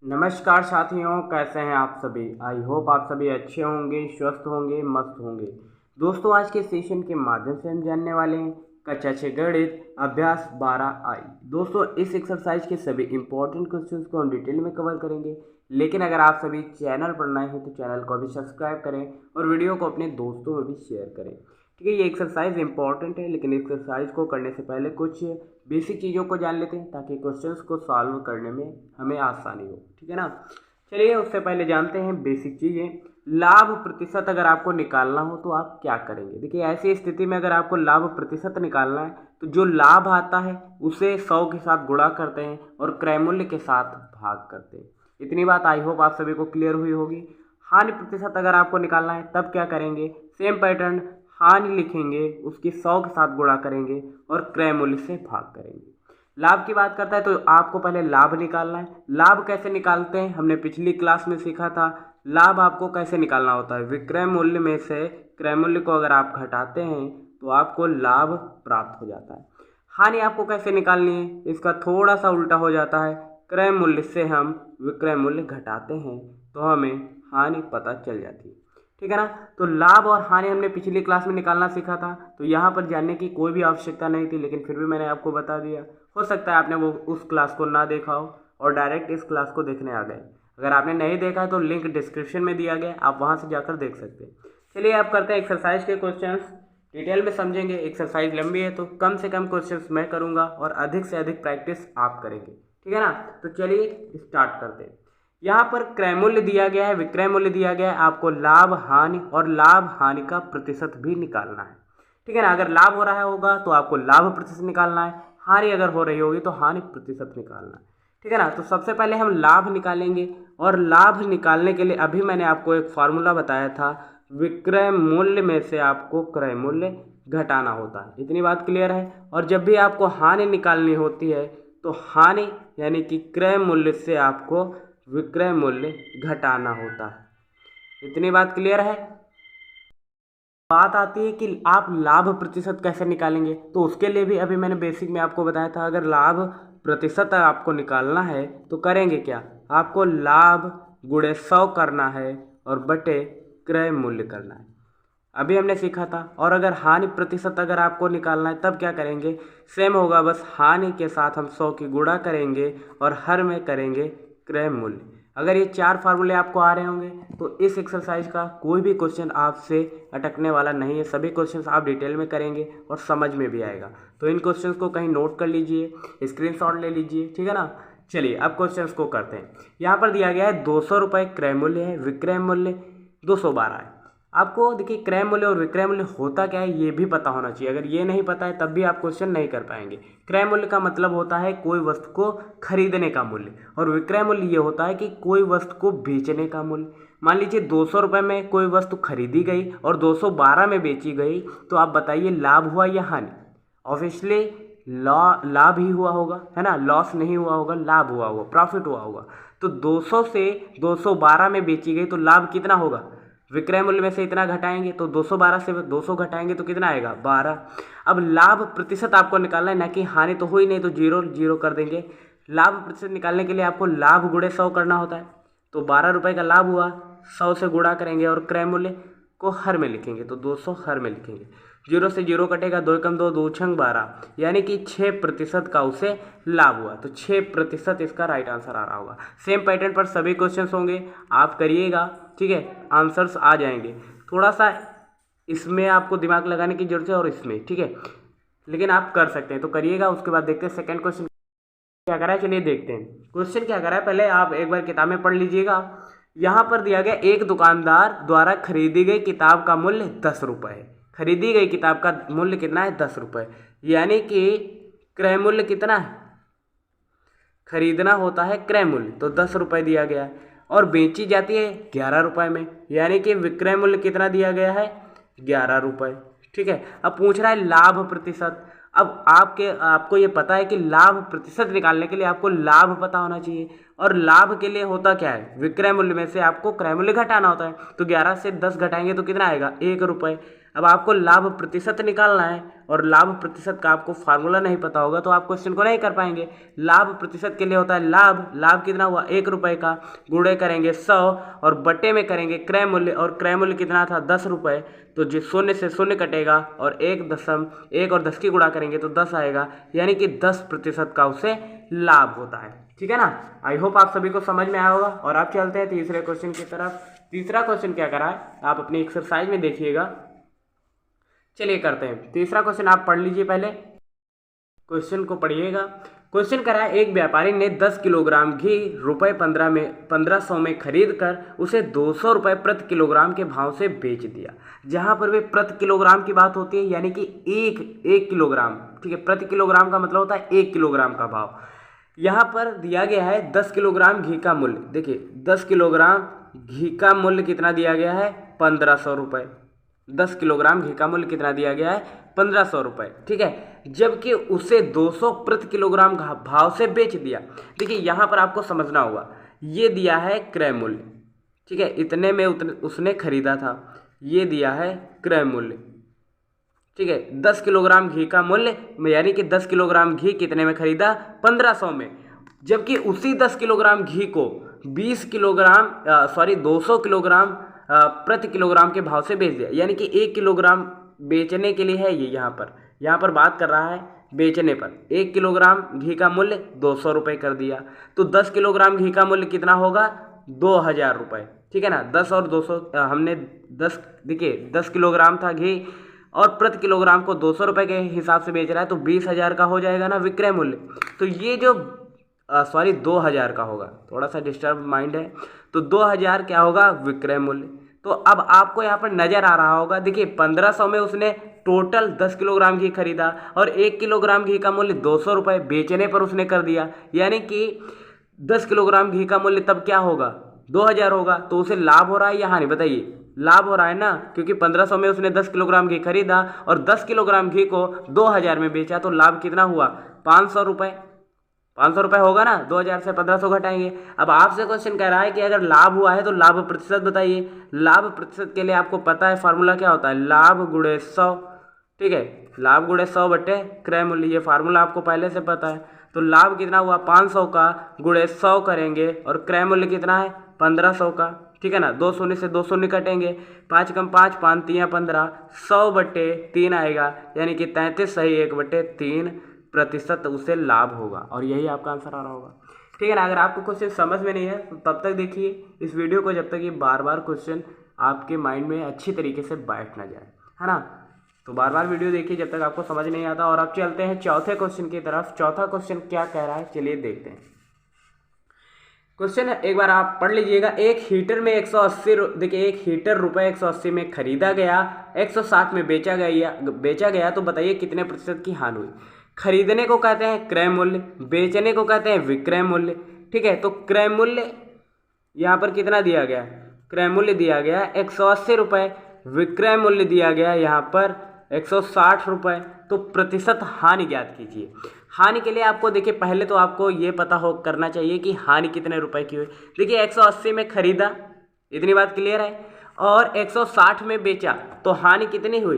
नमस्कार साथियों, कैसे हैं आप सभी। आई होप आप सभी अच्छे होंगे, स्वस्थ होंगे, मस्त होंगे। दोस्तों, आज के सेशन के माध्यम से हम जानने वाले हैं कक्षा 6 गणित अभ्यास 12 आई। दोस्तों, इस एक्सरसाइज के सभी इंपॉर्टेंट क्वेश्चंस को हम डिटेल में कवर करेंगे। लेकिन अगर आप सभी चैनल पर नए हैं तो चैनल को भी सब्सक्राइब करें और वीडियो को अपने दोस्तों में भी शेयर करें। ठीक है, ये एक्सरसाइज इंपॉर्टेंट है, लेकिन एक्सरसाइज को करने से पहले कुछ बेसिक चीज़ों को जान लेते हैं ताकि क्वेश्चंस को सॉल्व करने में हमें आसानी हो। ठीक है ना। चलिए, उससे पहले जानते हैं बेसिक चीज़ें। लाभ प्रतिशत अगर आपको निकालना हो तो आप क्या करेंगे। देखिए, ऐसी स्थिति में अगर आपको लाभ प्रतिशत निकालना है तो जो लाभ आता है उसे 100 के साथ गुणा करते हैं और क्रय मूल्य के साथ भाग करते हैं। इतनी बात आई होप आप सभी को क्लियर हुई होगी। हानि प्रतिशत अगर आपको निकालना है तब क्या करेंगे, सेम पैटर्न, हानि लिखेंगे, उसकी 100 के साथ गुणा करेंगे और क्रय मूल्य से भाग करेंगे। लाभ की बात करता है तो आपको पहले लाभ निकालना है। लाभ कैसे निकालते हैं हमने पिछली क्लास में सीखा था। लाभ आपको कैसे निकालना होता है, विक्रय मूल्य में से क्रय मूल्य को अगर आप घटाते हैं तो आपको लाभ प्राप्त हो जाता है। हानि आपको कैसे निकालनी है, इसका थोड़ा सा उल्टा हो जाता है। क्रय मूल्य से हम विक्रय मूल्य घटाते हैं तो हमें हानि पता चल जाती है। ठीक है ना। तो लाभ और हानि हमने पिछली क्लास में निकालना सीखा था, तो यहाँ पर जानने की कोई भी आवश्यकता नहीं थी, लेकिन फिर भी मैंने आपको बता दिया। हो सकता है आपने वो उस क्लास को ना देखा हो और डायरेक्ट इस क्लास को देखने आ गए। अगर आपने नहीं देखा तो लिंक डिस्क्रिप्शन में दिया गया, आप वहाँ से जाकर देख सकते हैं। चलिए, आप करते हैं एक्सरसाइज के क्वेश्चंस, डिटेल में समझेंगे। एक्सरसाइज लंबी है तो कम से कम क्वेश्चंस मैं करूँगा और अधिक से अधिक प्रैक्टिस आप करेंगे। ठीक है ना। तो चलिए स्टार्ट करते हैं। यहाँ पर क्रय मूल्य दिया गया है, विक्रय मूल्य दिया गया है, आपको लाभ हानि और लाभ हानि का प्रतिशत भी निकालना है। ठीक है ना। अगर लाभ हो रहा होगा तो आपको लाभ प्रतिशत निकालना है, हानि अगर हो रही होगी तो हानि प्रतिशत निकालना है। ठीक है ना। तो सबसे पहले हम लाभ निकालेंगे और लाभ निकालने के लिए अभी मैंने आपको एक फार्मूला बताया था, विक्रय मूल्य में से आपको क्रय मूल्य घटाना होता है। इतनी बात क्लियर है। और जब भी आपको हानि निकालनी होती है तो हानि यानी कि क्रय मूल्य से आपको विक्रय मूल्य घटाना होता है। इतनी बात क्लियर है। बात आती है कि आप लाभ प्रतिशत कैसे निकालेंगे, तो उसके लिए भी अभी मैंने बेसिक में आपको बताया था। अगर लाभ प्रतिशत आपको निकालना है तो करेंगे क्या, आपको लाभ गुणे 100 करना है और बटे क्रय मूल्य करना है। अभी हमने सीखा था। और अगर हानि प्रतिशत अगर आपको निकालना है तब क्या करेंगे, सेम होगा, बस हानि के साथ हम 100 की गुणा करेंगे और हर में करेंगे क्रय मूल्य। अगर ये 4 फार्मूले आपको आ रहे होंगे तो इस एक्सरसाइज का कोई भी क्वेश्चन आपसे अटकने वाला नहीं है। सभी क्वेश्चंस आप डिटेल में करेंगे और समझ में भी आएगा। तो इन क्वेश्चंस को कहीं नोट कर लीजिए, स्क्रीनशॉट ले लीजिए। ठीक है ना। चलिए अब क्वेश्चंस को करते हैं। यहाँ पर दिया गया है 200 रुपये क्रय मूल्य है, विक्रय मूल्य 212 है। आपको देखिए, क्रय मूल्य और विक्रय मूल्य होता क्या है ये भी पता होना चाहिए। अगर ये नहीं पता है तब भी आप क्वेश्चन नहीं कर पाएंगे। क्रय मूल्य का मतलब होता है कोई वस्तु को खरीदने का मूल्य, और विक्रय मूल्य ये होता है कि कोई वस्तु को बेचने का मूल्य। मान लीजिए 200 रुपये में कोई वस्तु खरीदी गई और 212 में बेची गई, तो आप बताइए लाभ हुआ या हानि। ऑब्वियसली लाभ ही हुआ होगा, है ना। लॉस नहीं हुआ होगा, लाभ हुआ होगा, प्रॉफिट हुआ होगा। तो 200 से 212 में बेची गई तो लाभ कितना होगा, विक्रय मूल्य में से इतना घटाएंगे तो 212 से 200 घटाएंगे तो कितना आएगा, 12। अब लाभ प्रतिशत आपको निकालना है, ना कि हानि तो हुई नहीं तो जीरो जीरो कर देंगे। लाभ प्रतिशत निकालने के लिए आपको लाभ गुणे 100 करना होता है। तो 12 रुपये का लाभ हुआ, 100 से गुणा करेंगे और क्रय मूल्य को हर में लिखेंगे, तो 200 हर में लिखेंगे। जीरो से जीरो कटेगा, 2 एकम 2, 2 छंग 12, यानी कि 6% का उसे लाभ हुआ। तो 6% इसका राइट आंसर आ रहा होगा। सेम पैटर्न पर सभी क्वेश्चन होंगे, आप करिएगा। ठीक है, आंसर्स आ जाएंगे। थोड़ा सा इसमें आपको दिमाग लगाने की जरूरत है और इसमें, ठीक है, लेकिन आप कर सकते हैं तो करिएगा। उसके बाद देखते हैं सेकंड क्वेश्चन क्या करा है। चलिए देखते हैं क्वेश्चन क्या करा है। पहले आप एक बार किताब में पढ़ लीजिएगा। यहाँ पर दिया गया, एक दुकानदार द्वारा खरीदी गई किताब का मूल्य 10 रुपये है। खरीदी गई किताब का मूल्य कितना है, 10 रुपये, यानी कि क्रय मूल्य कितना है, खरीदना होता है क्रय मूल्य, तो 10 रुपये दिया गया है। और बेची जाती है 11 रुपये में, यानी कि विक्रय मूल्य कितना दिया गया है, 11 रुपये। ठीक है। अब पूछ रहा है लाभ प्रतिशत। अब आपको ये पता है कि लाभ प्रतिशत निकालने के लिए आपको लाभ पता होना चाहिए, और लाभ के लिए होता क्या है, विक्रय मूल्य में से आपको क्रय मूल्य घटाना होता है। तो 11 से 10 घटाएंगे तो कितना आएगा, 1 रुपये। अब आपको लाभ प्रतिशत निकालना है और लाभ प्रतिशत का आपको फार्मूला नहीं पता होगा तो आप क्वेश्चन को नहीं कर पाएंगे। लाभ प्रतिशत के लिए होता है लाभ कितना हुआ 1 रुपये का, गुणे करेंगे 100 और बटे में करेंगे क्रय मूल्य, और क्रय मूल्य कितना था 10 रुपये, तो जो शून्य से शून्य कटेगा और 1 और 10 की गुणा करेंगे तो 10 आएगा, यानी कि 10% का उसे लाभ होता है। ठीक है ना। आई होप आप सभी को समझ में आया होगा। और आप चलते हैं तीसरे क्वेश्चन की तरफ। तीसरा क्वेश्चन क्या करा है आप अपनी एक्सरसाइज में देखिएगा। चलिए करते हैं तीसरा क्वेश्चन। आप पढ़ लीजिए, पहले क्वेश्चन को पढ़िएगा। क्वेश्चन करा है, एक व्यापारी ने 10 किलोग्राम घी ₹1500 में खरीद कर उसे 200 रुपये प्रति किलोग्राम के भाव से बेच दिया। जहां पर वे प्रति किलोग्राम की बात होती है, यानी कि एक किलोग्राम, ठीक है, प्रति किलोग्राम का मतलब होता है 1 किलोग्राम का भाव। यहाँ पर दिया गया है 10 किलोग्राम घी का मूल्य। देखिए 10 किलोग्राम घी का मूल्य कितना दिया गया है 1500 रुपये। 10 किलोग्राम घी का मूल्य कितना दिया गया है 1500 रुपये, ठीक है, जबकि उसे 200 प्रति किलोग्राम भाव से बेच दिया। देखिए यहाँ पर आपको समझना होगा, ये दिया है क्रय मूल्य, ठीक है, इतने में उसने खरीदा था, ये दिया है क्रय मूल्य, ठीक है। 10 किलोग्राम घी का मूल्य यानी कि 10 किलोग्राम घी कितने में खरीदा 1500 में, जबकि उसी 10 किलोग्राम घी को 200 किलोग्राम प्रति किलोग्राम के भाव से बेच दिया, यानी कि 1 किलोग्राम बेचने के लिए है। ये यहाँ पर बात कर रहा है बेचने पर। 1 किलोग्राम घी का मूल्य 200 रुपये कर दिया, तो 10 किलोग्राम घी का मूल्य कितना होगा 2000 रुपये, ठीक है ना। 10 और 200 हमने 10, देखिए 10 किलोग्राम था घी और प्रति किलोग्राम को 200 रुपये के हिसाब से बेच रहा है, तो 20,000 का हो जाएगा ना विक्रय मूल्य। तो ये जो 2000 का होगा, थोड़ा सा डिस्टर्ब माइंड है, तो 2000 क्या होगा विक्रय मूल्य। तो अब आपको यहाँ पर नज़र आ रहा होगा, देखिए 1500 में उसने टोटल 10 किलोग्राम घी खरीदा और 1 किलोग्राम घी का मूल्य 200 रुपये बेचने पर उसने कर दिया, यानी कि 10 किलोग्राम घी का मूल्य तब क्या होगा 2000 होगा। तो उसे लाभ हो रहा है या हानि, बताइए। लाभ हो रहा है ना, क्योंकि 1500 में उसने 10 किलोग्राम घी खरीदा और 10 किलोग्राम घी को 2000 में बेचा, तो लाभ कितना हुआ 500 रुपये। 500 रुपये होगा ना, 2000 से 1500 घटाएंगे। अब आपसे क्वेश्चन कह रहा है कि अगर लाभ हुआ है तो लाभ प्रतिशत बताइए। लाभ प्रतिशत के लिए आपको पता है फार्मूला क्या होता है, लाभ गुणे 100, ठीक है, लाभ गुणे 100 बटे क्रय मूल्य, ये फार्मूला आपको पहले से पता है। तो लाभ कितना हुआ 500 का गुणे 100 करेंगे और क्रय मूल्य कितना है 1500 का, ठीक है ना। 2 शून्य से 2 शून्य कटेंगे, 5 कम 5, 5 3 15, 100 बटे 3 आएगा, यानी कि 33 सही 1/3% उसे लाभ होगा। और यही आपका आंसर आ रहा होगा, ठीक है ना। अगर आपको क्वेश्चन समझ में नहीं है तो तब तक देखिए इस वीडियो को, जब तक ये बार बार क्वेश्चन आपके माइंड में अच्छी तरीके से बैठ ना जाए, है ना। तो बार बार वीडियो देखिए जब तक आपको समझ नहीं आता। और अब चलते हैं चौथे क्वेश्चन की तरफ। चौथा क्वेश्चन क्या कह रहा है, चलिए देखते हैं। क्वेश्चन एक बार आप पढ़ लीजिएगा। एक हीटर में 180, देखिए एक हीटर रुपये 180 में खरीदा गया, 160 में बेचा गया, तो बताइए कितने प्रतिशत की हानि हुई। खरीदने को कहते हैं क्रय मूल्य, बेचने को कहते हैं विक्रय मूल्य, ठीक है। तो क्रय मूल्य यहाँ पर कितना दिया गया, क्रय मूल्य दिया गया 180 रुपये, विक्रय मूल्य दिया गया यहाँ पर 160 रुपये। तो प्रतिशत हानि ज्ञात कीजिए। हानि के लिए आपको देखिए पहले तो आपको ये पता हो करना चाहिए कि हानि कितने रुपए की हुई। देखिए 180 में खरीदा, इतनी बात क्लियर है, और 160 में बेचा, तो हानि कितनी हुई,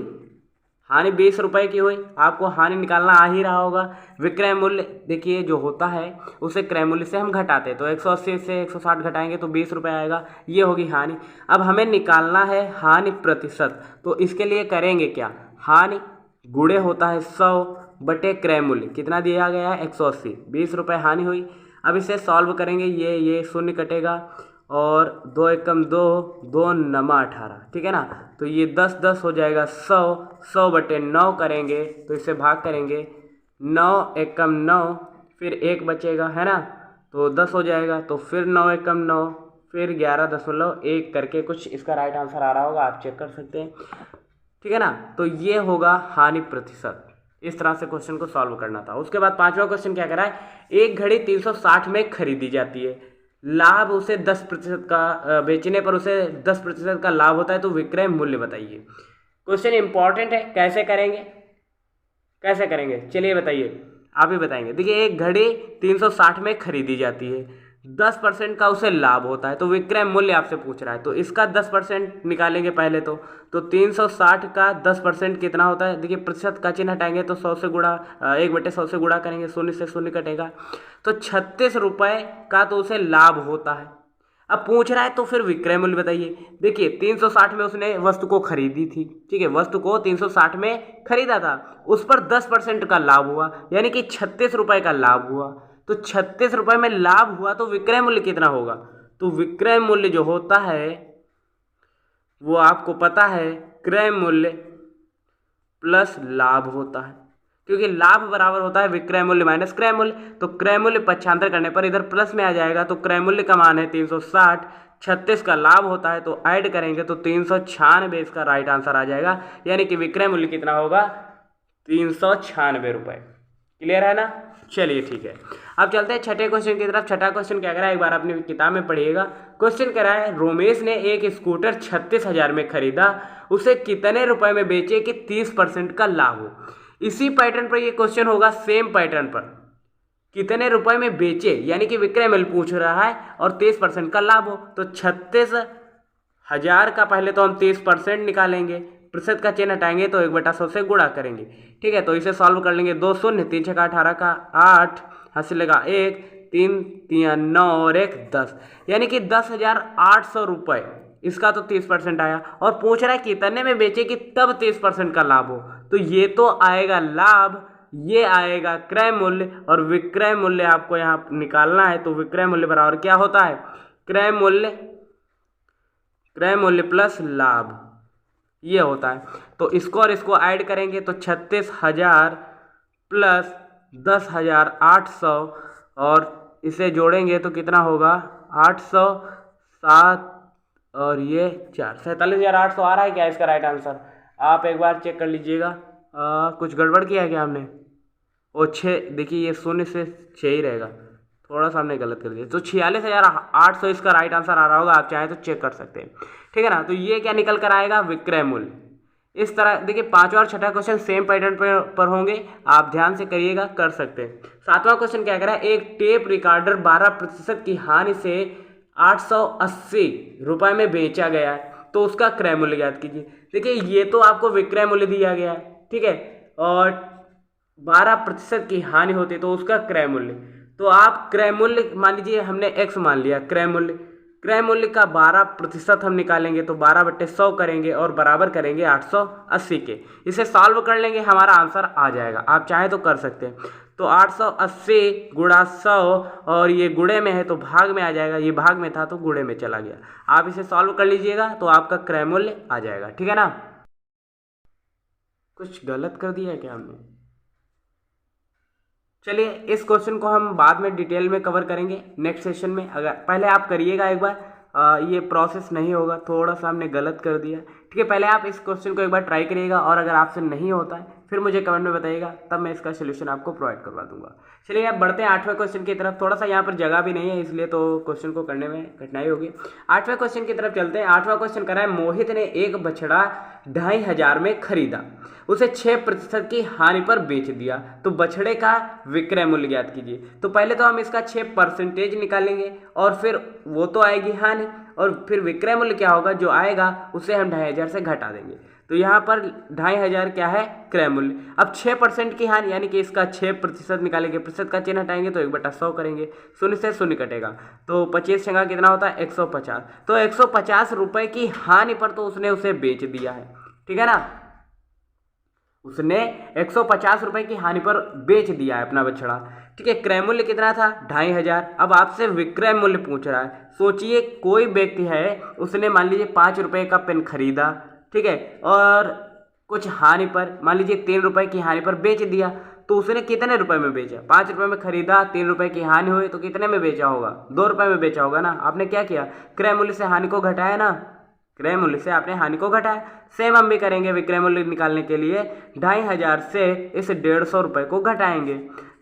हानि 20 रुपये की हुई। आपको हानि निकालना आ ही रहा होगा। विक्रय मूल्य देखिए जो होता है उसे क्रय मूल्य से हम घटाते हैं, तो 180 से 160 घटाएंगे तो 20 रुपये आएगा, ये होगी हानि। अब हमें निकालना है हानि प्रतिशत, तो इसके लिए करेंगे क्या, हानि गुणे होता है 100 बटे क्रय मूल्य, कितना दिया गया है 180, 20 रुपये हानि हुई। अब इसे सॉल्व करेंगे, ये शून्य कटेगा और 2 एकम 2, 2 नमा 18, ठीक है ना। तो ये 10 10 हो जाएगा 100 बटे 9 करेंगे, तो इसे भाग करेंगे, 9 एकम 9, फिर 1 बचेगा, है ना, तो 10 हो जाएगा, तो फिर 9 एकम 9, फिर 11.1 करके कुछ इसका राइट आंसर आ रहा होगा, आप चेक कर सकते हैं, ठीक है ना। तो ये होगा हानि प्रतिशत। इस तरह से क्वेश्चन को सॉल्व करना था। उसके बाद पांचवा क्वेश्चन क्या कह रहा है, एक घड़ी 360 में खरीदी जाती है, लाभ उसे 10% का, बेचने पर उसे 10% का लाभ होता है, तो विक्रय मूल्य बताइए। क्वेश्चन इंपॉर्टेंट है, कैसे करेंगे चलिए बताइए, आप ही बताएंगे। देखिए एक घड़ी 360 में खरीदी जाती है, 10% का उसे लाभ होता है। तो विक्रय मूल्य आपसे पूछ रहा है, तो इसका 10% निकालेंगे पहले तो 360 का 10% कितना होता है? देखिए प्रतिशत का चिन्ह हटाएंगे तो 100 से गुणा 1/100 से गुणा करेंगे, शून्य से शून्य कटेगा, तो 36 रुपये का तो उसे लाभ होता है। अब पूछ रहा है तो फिर विक्रय मूल्य बताइए। देखिए 360 में उसने वस्तु को खरीदी थी, ठीक है, वस्तु को 360 में खरीदा था, उस पर 10% का लाभ हुआ, यानी कि 36 रुपये का लाभ हुआ। तो 36 रुपये में लाभ हुआ तो विक्रय मूल्य कितना होगा? तो विक्रय मूल्य जो होता है वो आपको पता है क्रय मूल्य प्लस लाभ होता है, क्योंकि लाभ बराबर होता है विक्रय मूल्य माइनस क्रय मूल्य। तो क्रय मूल्य पक्षांतर करने पर इधर प्लस में आ जाएगा, तो क्रय मूल्य का मान है 360, 36 का लाभ होता है तो ऐड करेंगे तो 396 इसका राइट आंसर आ जाएगा, यानी कि विक्रय मूल्य कितना होगा? 396 रुपये। क्लियर है ना? चलिए ठीक है, अब चलते हैं छठे क्वेश्चन की तरफ। छठा क्वेश्चन क्या कह रहा है, एक बार अपनी किताब में पढ़िएगा। क्वेश्चन कह रहा है रोमेश ने एक स्कूटर 36,000 में खरीदा, उसे कितने रुपए में बेचे कि 30% का लाभ हो? इसी पैटर्न पर ये क्वेश्चन होगा, सेम पैटर्न पर, कितने रुपए में बेचे यानी कि विक्रय मूल्य पूछ रहा है और 30% का लाभ हो। तो 36,000 का पहले तो हम 30% निकालेंगे, प्रतिशत का चिन्ह हटाएंगे तो 1/100 से गुणा करेंगे, ठीक है। तो इसे सॉल्व कर लेंगे, 2 शून्य, 3 छक्का 18 का 8, हासिल लगा 1, 3 3 9 और 1 10, यानी कि 10,800 रुपये। इसका तो 30% आया और पूछ रहा है कितने में बेचे कि तब 30% का लाभ हो। तो ये तो आएगा लाभ, ये आएगा क्रय मूल्य और विक्रय मूल्य आपको यहाँ निकालना है। तो विक्रय मूल्य बराबर क्या होता है? क्रय मूल्य प्लस लाभ, ये होता है। तो इसको और इसको ऐड करेंगे तो 36,000 प्लस 10,800 और इसे जोड़ेंगे तो कितना होगा? 807 और ये 4, 47,800 आ रहा है क्या इसका राइट आंसर? आप एक बार चेक कर लीजिएगा। कुछ गड़बड़ किया है क्या हमने? और 6, देखिए ये शून्य से 6 ही रहेगा, थोड़ा सा हमने गलत कर दिया। तो 46,800 इसका राइट आंसर आ रहा होगा, आप चाहें तो चेक कर सकते हैं, ठीक है ना। तो ये क्या निकल कर आएगा? विक्रय मूल्य। इस तरह देखिए पांचवा और छठा क्वेश्चन सेम पैटर्न पर होंगे, आप ध्यान से करिएगा, कर सकते हैं। सातवां क्वेश्चन क्या कह रहा है, एक टेप रिकॉर्डर 12% की हानि से 880 रुपये में बेचा गया है, तो उसका क्रय मूल्य ज्ञात कीजिए। देखिए ये तो आपको विक्रय मूल्य दिया गया है, ठीक है, और 12% की हानि होती तो उसका क्रय मूल्य। तो आप क्रय मूल्य मान लीजिए, हमने x मान लिया क्रय मूल्य का 12% हम निकालेंगे तो 12/100 करेंगे और बराबर करेंगे 880 के। इसे सॉल्व कर लेंगे, हमारा आंसर आ जाएगा, आप चाहें तो कर सकते हैं। तो 880 गुणा 100 और ये गुणे में है तो भाग में आ जाएगा, ये भाग में था तो गुणे में चला गया। आप इसे सॉल्व कर लीजिएगा तो आपका क्रय मूल्य आ जाएगा, ठीक है ना। कुछ गलत कर दिया है क्या हमने? चलिए इस क्वेश्चन को हम बाद में डिटेल में कवर करेंगे नेक्स्ट सेशन में। अगर पहले आप करिएगा एक बार, ये प्रोसेस नहीं होगा, थोड़ा सा हमने गलत कर दिया, ठीक है। पहले आप इस क्वेश्चन को एक बार ट्राई करिएगा और अगर आपसे नहीं होता है फिर मुझे कमेंट में बताइएगा, तब मैं इसका सोल्यूशन आपको प्रोवाइड करवा दूंगा। चलिए अब बढ़ते हैं 8वें क्वेश्चन की तरफ। थोड़ा सा यहाँ पर जगह भी नहीं है इसलिए तो क्वेश्चन को करने में कठिनाई होगी। 8वें क्वेश्चन की तरफ चलते हैं। 8वां क्वेश्चन कर रहा है, मोहित ने एक बछड़ा 2,500 में खरीदा, उसे 6% की हानि पर बेच दिया, तो बछड़े का विक्रय मूल्य ज्ञात कीजिए। तो पहले तो हम इसका 6% निकालेंगे और फिर वो तो आएगी हानि, और फिर विक्रय मूल्य क्या होगा, जो आएगा उसे हम 2,500 से घटा देंगे। तो यहाँ पर 2,500 क्या है? क्रय मूल्य। अब 6% की हानि यानी कि इसका 6% निकालेंगे, प्रतिशत का चिन्ह हटाएंगे तो 1/100 करेंगे, शून्य से शून्य कटेगा, तो 25 छंगा कितना होता है? 150। तो 150 रुपये की हानि पर तो उसने उसे बेच दिया है, ठीक है ना। उसने 150 रुपये की हानि पर बेच दिया है अपना बछड़ा, ठीक है। क्रय मूल्य कितना था? 2,500। अब आपसे विक्रय मूल्य पूछ रहा है। सोचिए कोई व्यक्ति है, उसने मान लीजिए 5 रुपये का पेन खरीदा, ठीक है, और कुछ हानि पर मान लीजिए 3 रुपये की हानि पर बेच दिया, तो उसने कितने रुपए में बेचा? 5 रुपये में खरीदा, 3 रुपये की हानि हुई तो कितने में बेचा होगा? 2 रुपये में बेचा होगा ना। आपने क्या किया? क्रय मूल्य से हानि को घटाया ना, क्रय मूल्य से आपने हानि को घटाया। सेम हम भी करेंगे, विक्रय मूल्य निकालने के लिए 2,500 से इस 150 रुपये को घटाएंगे।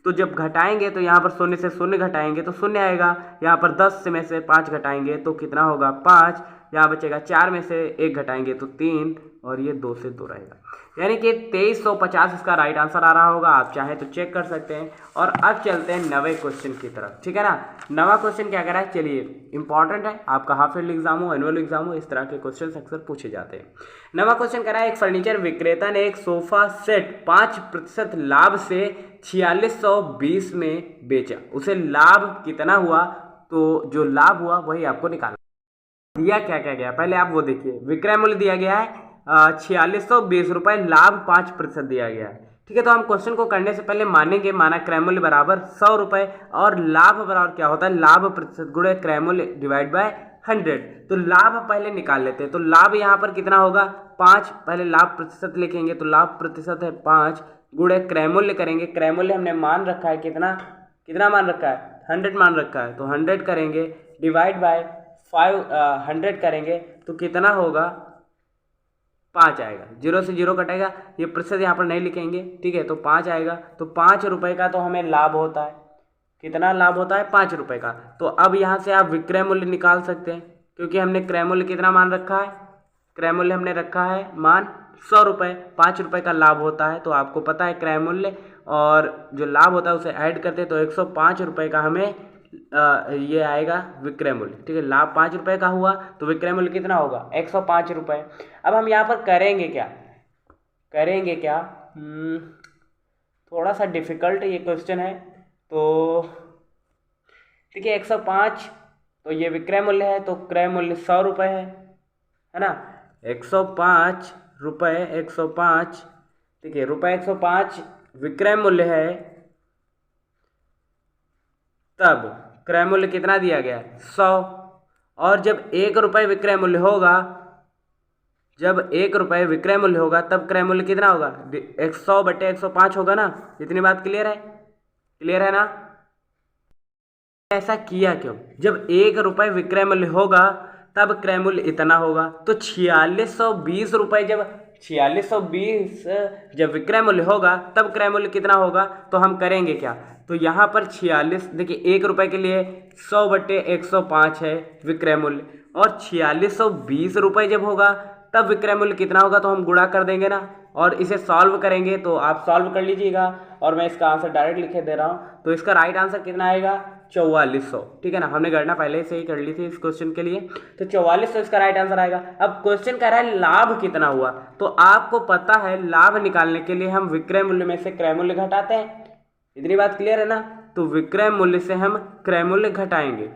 तो जब घटाएंगे तो यहाँ पर शून्य से शून्य घटाएंगे तो शून्य आएगा, यहाँ पर 10 में से 5 घटाएंगे तो कितना होगा? 5, यहाँ बचेगा 4 में से 1 घटाएंगे तो 3 और ये 2 से 2 रहेगा, यानी कि 2350 इसका राइट आंसर आ रहा होगा। आप चाहें तो चेक कर सकते हैं। और अब चलते हैं 9वें क्वेश्चन की तरफ, ठीक है ना। 9वां क्वेश्चन क्या कह रहा है, चलिए इंपॉर्टेंट है, आपका हाफ ईयरली एग्जाम हो, एनुअल एग्जाम हो, इस तरह के क्वेश्चन अक्सर पूछे जाते हैं। 9वां क्वेश्चन कह रहा है, एक फर्नीचर विक्रेता ने एक सोफा सेट 5% लाभ से 4620 में बेचा, उसे लाभ कितना हुआ, तो जो लाभ हुआ वही आपको निकालना। दिया क्या क्या गया, पहले आप वो देखिए, विक्रय मूल्य दिया गया है 4620 रुपये, लाभ 5% दिया गया है, ठीक है। तो हम क्वेश्चन को करने से पहले मानेंगे, माना क्रय मूल्य बराबर 100 रुपये और लाभ बराबर क्या होता है, लाभ प्रतिशत गुणे क्रय मूल्य डिवाइड बाय 100। तो लाभ पहले निकाल लेते हैं। तो लाभ यहाँ पर कितना होगा 5, पहले लाभ प्रतिशत लिखेंगे, तो लाभ प्रतिशत है 5 गुणे क्रय मूल्य करेंगे, क्रय मूल्य हमने मान रखा है कितना मान रखा है 100 मान रखा है, तो 100 करेंगे डिवाइड बाय 100 करेंगे तो कितना होगा 5 आएगा, 0 से 0 कटेगा, ये प्रतिशत यहाँ पर नहीं लिखेंगे, ठीक है। तो 5 आएगा, तो 5 रुपये का तो हमें लाभ होता है, कितना लाभ होता है 5 रुपये का। तो अब यहाँ से आप विक्रय मूल्य निकाल सकते हैं, क्योंकि हमने क्रय मूल्य कितना मान रखा है, क्रय मूल्य हमने रखा है मान 100 रुपये, 5 रुपये का लाभ होता है, तो आपको पता है क्रय मूल्य और जो लाभ होता है उसे ऐड करते हैं, तो 105 रुपये का हमें ये आएगा विक्रय मूल्य, ठीक है। लाभ 5 रुपये का हुआ तो विक्रय मूल्य कितना होगा 105 रुपये। अब हम यहाँ पर करेंगे क्या थोड़ा सा डिफिकल्ट ये क्वेश्चन है, तो ठीक है 105, तो ये विक्रय मूल्य है, तो क्रय मूल्य 100 रुपये है ना, 105 रुपये, 105, ठीक है, रुपये 105 विक्रय मूल्य है, तब क्रय मूल्य कितना दिया गया 100। और जब 1 रुपये विक्रय मूल्य होगा, जब 1 रुपये विक्रय मूल्य होगा तब क्रय मूल्य कितना होगा 100/105 होगा ना। इतनी बात क्लियर है ना। ऐसा किया क्यों, जब 1 रुपये विक्रय मूल्य होगा तब क्रय मूल्य इतना होगा, तो 4620 रुपये, जब 4620 जब विक्रय मूल्य होगा तब क्रय मूल्य कितना होगा, तो हम करेंगे क्या, तो यहाँ पर 46, देखिए 1 रुपये के लिए 100/105 है विक्रय मूल्य, और 4620 रुपये जब होगा तब विक्रय मूल्य कितना होगा, तो हम गुणा कर देंगे ना, और इसे सॉल्व करेंगे, तो आप सॉल्व कर लीजिएगा और मैं इसका आंसर डायरेक्ट लिखे दे रहा हूँ। तो इसका राइट आंसर कितना आएगा 4400, ठीक है ना, हमने गणना पहले से ही कर ली थी इस क्वेश्चन के लिए, तो 4400 इसका राइट आंसर आएगा। अब क्वेश्चन कह रहा है लाभ कितना हुआ, तो आपको पता है लाभ निकालने के लिए हम विक्रय मूल्य में से क्रय मूल्य घटाते हैं, इतनी बात क्लियर है ना। तो विक्रय मूल्य से हम क्रय मूल्य घटाएंगे,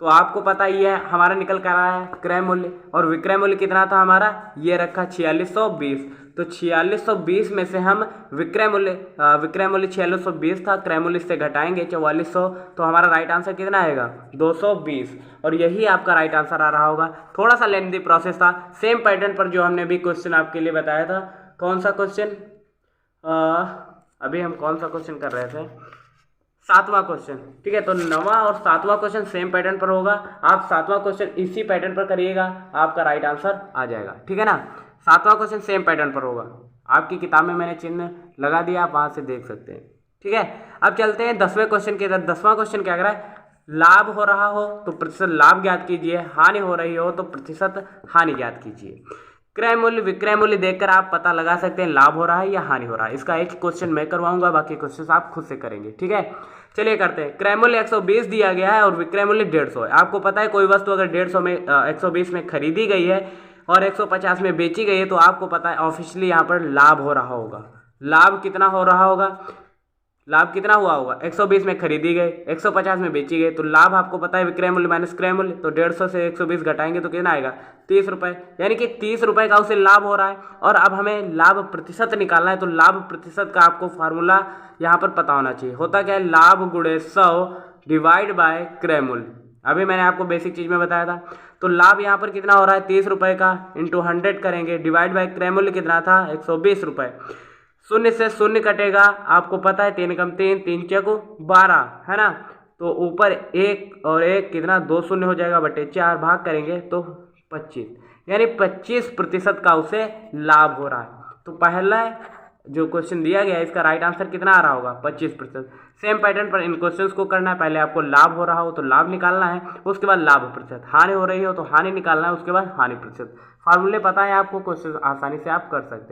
तो आपको पता ही है हमारा निकल कर आया है क्रय मूल्य, और विक्रय मूल्य कितना था हमारा, ये रखा 4620, तो 4620 में से हम विक्रय मूल्य 4620 था, क्रय मूल्य से घटाएंगे 4400, तो हमारा राइट आंसर कितना आएगा 220, और यही आपका राइट आंसर आ रहा होगा। थोड़ा सा लेंथी प्रोसेस था, सेम पैटर्न पर जो हमने भी क्वेश्चन आपके लिए बताया था। कौन सा क्वेश्चन, अभी हम कौन सा क्वेश्चन कर रहे थे, 7वां क्वेश्चन, ठीक है। तो 9वां और 7वां क्वेश्चन सेम पैटर्न पर होगा, आप 7वां क्वेश्चन इसी पैटर्न पर करिएगा, आपका राइट आंसर आ जाएगा, ठीक है ना। 7वां क्वेश्चन सेम पैटर्न पर होगा, आपकी किताब में मैंने चिन्ह लगा दिया, आप वहां से देख सकते हैं, ठीक है। अब चलते हैं 10वें क्वेश्चन के तरफ। 10वां क्वेश्चन क्या कर रहा है, लाभ हो रहा हो तो प्रतिशत लाभ ज्ञात कीजिए, हानि हो रही हो तो प्रतिशत हानि ज्ञात कीजिए। क्रय मूल्य विक्रय मूल्य देखकर आप पता लगा सकते हैं लाभ हो रहा है या हानि हो रहा है। इसका एक क्वेश्चन मैं करवाऊंगा, बाकी क्वेश्चन आप खुद से करेंगे, ठीक है। चलिए करते हैं। क्रय मूल्य 120 दिया गया है और विक्रय मूल्य 150 है। आपको पता है कोई वस्तु अगर 120 में खरीदी गई है और 150 में बेची गई है, तो आपको पता है ऑफिशियली यहाँ पर लाभ हो रहा होगा। लाभ कितना हो रहा होगा, लाभ कितना हुआ होगा, 120 में खरीदी गई, 150 में बेची गई, तो लाभ आपको पता है विक्रय मूल्य माइनस क्रय मूल्य, तो 150 से 120 घटाएंगे तो कितना आएगा 30 रुपये, यानी कि 30 रुपये का उसे लाभ हो रहा है। और अब हमें लाभ प्रतिशत निकालना है, तो लाभ प्रतिशत का आपको फार्मूला यहाँ पर पता होना चाहिए। होता क्या है, लाभ गुणे 100 डिवाइड बाय क्रय मूल्य। अभी मैंने आपको बेसिक चीज़ में बताया था। तो लाभ यहाँ पर कितना हो रहा है 30 रुपये का, इंटू 100 करेंगे, डिवाइड बाय क्रय मूल्य कितना था 120 रुपये। शून्य से शून्य कटेगा, आपको पता है 3 कम 3, 3 चौको 12 है ना। तो ऊपर 1 और 1 कितना 2 शून्य हो जाएगा, बटे 4 भाग करेंगे तो 25, यानी 25% का उसे लाभ हो रहा है। तो पहला जो क्वेश्चन दिया गया है इसका राइट आंसर कितना आ रहा होगा 25%। सेम पैटर्न पर इन क्वेश्चंस को करना है। पहले आपको लाभ हो रहा हो तो लाभ निकालना है, उसके बाद लाभ प्रतिशत, हानि हो रही हो तो हानि निकालना है, उसके बाद हानि प्रतिशत। फार्मूले पता है आपको, क्वेश्चन आसानी से आप कर सकते हैं।